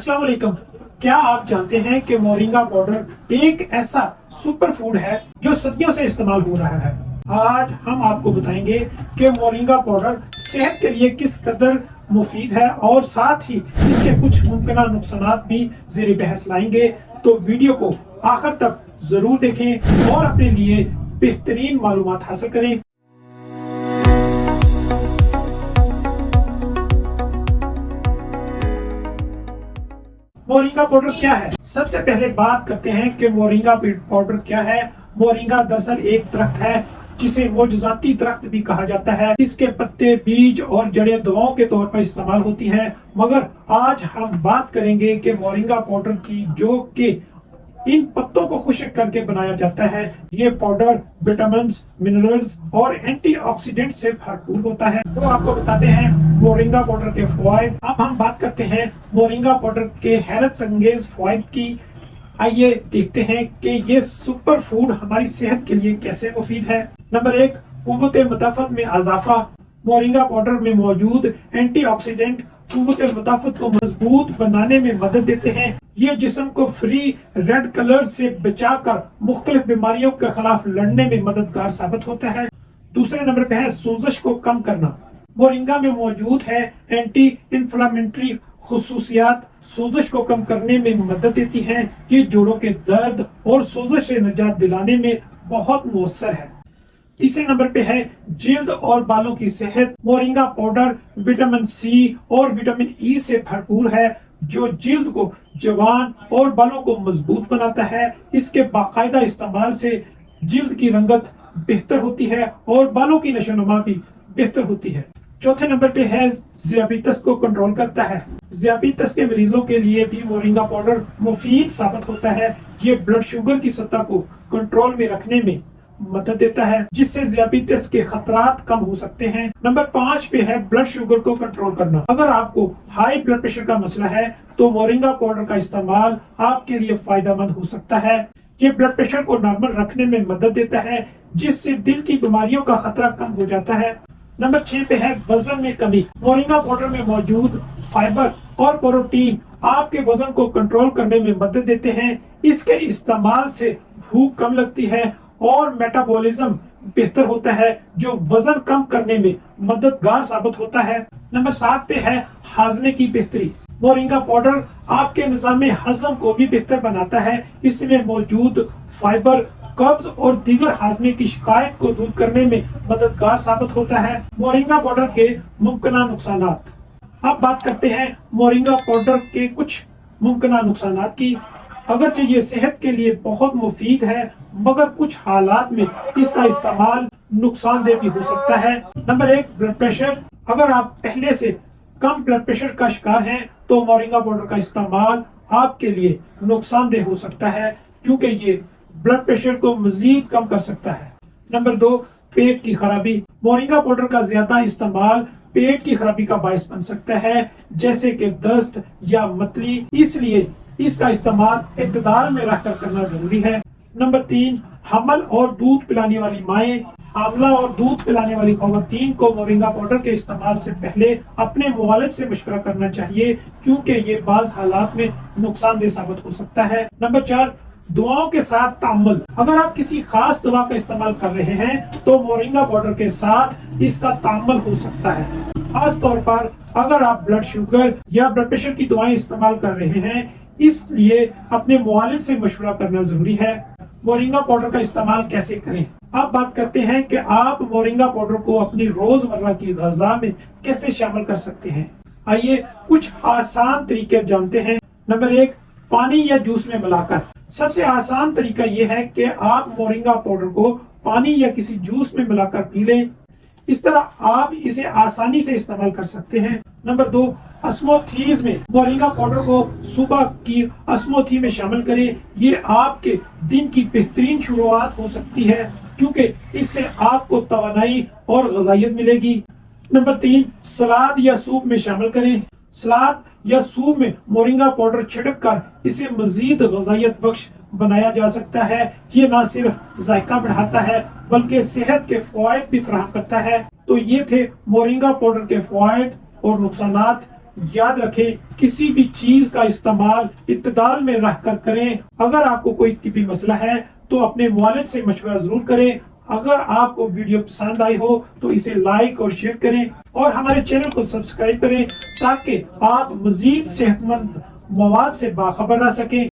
अस्सलाम वालेकुम। क्या आप जानते हैं कि मोरिंगा पाउडर एक ऐसा सुपर फूड है जो सदियों से इस्तेमाल हो रहा है। आज हम आपको बताएंगे कि मोरिंगा पाउडर सेहत के लिए किस कदर मुफीद है और साथ ही इसके कुछ मुमकिन नुकसान भी ज़ेर बहस लाएंगे। तो वीडियो को आखिर तक जरूर देखें और अपने लिए बेहतरीन मालूमात हासिल करें। मोरिंगा पाउडर क्या है? सबसे पहले बात करते हैं कि मोरिंगा पाउडर क्या है। मोरिंगा दरअसल एक दरख्त है जिसे मोजजाती दरख्त भी कहा जाता है। इसके पत्ते, बीज और जड़ें दवाओं के तौर पर इस्तेमाल होती हैं, मगर आज हम बात करेंगे कि मोरिंगा पाउडर की, जो कि इन पत्तों को खुश्क करके बनाया जाता है। ये पाउडर विटामिन, मिनरल्स और एंटीऑक्सीडेंट से भरपूर होता है। तो आपको बताते हैं मोरिंगा पाउडर के फवायद। अब हम बात करते हैं मोरिंगा पाउडर के हैरत अंगेज फवायद की। आइए देखते हैं कि ये सुपर फूड हमारी सेहत के लिए कैसे मुफीद है। नंबर 1, कुव्वत मुदाफ़त में इजाफा। मोरिंगा पाउडर में मौजूद एंटीऑक्सीडेंट कुव्वत मुदाफ़त को मजबूत बनाने में मदद देते हैं। ये जिस्म को फ्री रेड कलर से बचाकर मुख्तलिफ बीमारियों के खिलाफ लड़ने में मददगार साबित होता है। दूसरे नंबर पे है सोजिश को कम करना। मोरिंगा में मौजूद है एंटी इंफ्लेमेटरी खुसूसियात सोजिश को कम करने में मदद देती हैं। ये जोड़ों के दर्द और सोजिश से निजात दिलाने में बहुत मौसर है। तीसरे नंबर पे है जिल्द और बालों की सेहत। मोरिंगा पाउडर विटामिन सी और विटामिन ई से भरपूर है, जो जिल्द को जवान और बालों को मजबूत बनाता है। इसके बाकायदा इस्तेमाल से जिल्द की रंगत बेहतर होती है और बालों की नशोनुमा भी बेहतर होती है। चौथे नंबर पे है ज़ियाबीतस को कंट्रोल करता है। ज़ियाबीतस के मरीजों के लिए भी मोरिंगा पाउडर मुफीद साबित होता है। ये ब्लड शुगर की सतह को कंट्रोल में रखने में मदद देता है, जिससे ज़ियाबीतस के खतरात कम हो सकते हैं। नंबर 5 पे है ब्लड शुगर को कंट्रोल करना। अगर आपको हाई ब्लड प्रेशर का मसला है तो मोरिंगा पाउडर का इस्तेमाल आपके लिए फायदेमंद हो सकता है। ये ब्लड प्रेशर को नॉर्मल रखने में मदद देता है, जिससे दिल की बीमारियों का खतरा कम हो जाता है। नंबर 6 पे है वजन में कमी। मोरिंगा पाउडर में मौजूद फाइबर और प्रोटीन आपके वजन को कंट्रोल करने में मदद देते हैं। इसके इस्तेमाल से भूख कम लगती है और मेटाबॉलिज्म बेहतर होता है, जो वजन कम करने में मददगार साबित होता है। नंबर 7 पे है हाजमे की बेहतरी। मोरिंगा पाउडर आपके निज़ाम हजम को भी बेहतर बनाता है। इसमें मौजूद फाइबर कब्ज और दीगर हाजमे की शिकायत को दूर करने में मददगार साबित होता है। मोरिंगा पाउडर के मुमकिन नुकसानात। अब बात करते हैं मोरिंगा पाउडर के कुछ मुमकिन नुकसानात की। अगरचे ये सेहत के लिए बहुत मुफीद है, मगर कुछ हालात में इसका इस्तेमाल नुकसानदेह भी हो सकता है। Number 1, blood pressure. अगर आप पहले से कम ब्लड प्रेशर का शिकार हैं तो मोरिंगा पाउडर का इस्तेमाल आपके लिए नुकसानदेह हो सकता है, क्योंकि ये ब्लड प्रेशर को मजीद कम कर सकता है। नंबर 2, पेट की खराबी। मोरिंगा पाउडर का ज्यादा इस्तेमाल पेट की खराबी का बायस बन सकता है, जैसे कि दस्त या मतली। इसलिए इसका इस्तेमाल इक़्तिदार में रहकर करना जरूरी है। नंबर 3, हमल और दूध पिलाने वाली माएं। हामला और दूध पिलाने वाली खवातीन को मोरिंगा पाउडर के इस्तेमाल से पहले अपने मुआलिज से मशवरा करना चाहिए, क्योंकि ये बाज हालात में नुकसानदेह साबित हो सकता है। नंबर 4, दवाओं के साथ तामुल। अगर आप किसी खास दवा का इस्तेमाल कर रहे हैं तो मोरिंगा पाउडर के साथ इसका तामुल हो सकता है। खास तौर पर अगर आप ब्लड शुगर या ब्लड प्रेशर की दवाएं इस्तेमाल कर रहे हैं, इसलिए अपने मुआलिज से मशवरा करना जरूरी है। मोरिंगा पाउडर का इस्तेमाल कैसे करें? अब बात करते हैं कि आप मोरिंगा पाउडर को अपनी रोजमर्रा की ग़िज़ा में कैसे शामिल कर सकते हैं। आइए कुछ आसान तरीके जानते हैं। नंबर 1, पानी या जूस में मिलाकर। सबसे आसान तरीका यह है कि आप मोरिंगा पाउडर को पानी या किसी जूस में मिलाकर पी लें। इस तरह आप इसे आसानी से इस्तेमाल कर सकते हैं। नंबर 2, स्मूथीज में मोरिंगा पाउडर को सुबह की स्मूथी में शामिल करें। ये आपके दिन की बेहतरीन शुरुआत हो सकती है, क्योंकि इससे आपको तवानाई और ग़िज़ाइयत मिलेगी। नंबर 3, सलाद या सूप में शामिल करें। सलाद या सूप में मोरिंगा पाउडर छिड़क कर इसे मजीद ग़िज़ाइयत बख्श बनाया जा सकता है। ये न सिर्फ जायका बढ़ाता है बल्कि सेहत के फवायद भी फराहम करता है। तो ये थे मोरिंगा पाउडर के फवायद और नुकसानात। یاد رکھیں کسی بھی چیز کا استعمال اعتدال میں رہ کر کریں۔ اگر آپ کو کوئی طبی مسئلہ ہے تو اپنے والد سے مشورہ ضرور کریں۔ اگر آپ کو ویڈیو پسند آئی ہو تو اسے لائک اور شیئر کریں اور ہمارے چینل کو سبسکرائب کریں تاکہ آپ مزید صحت مند مواد سے باخبر رہ سکیں۔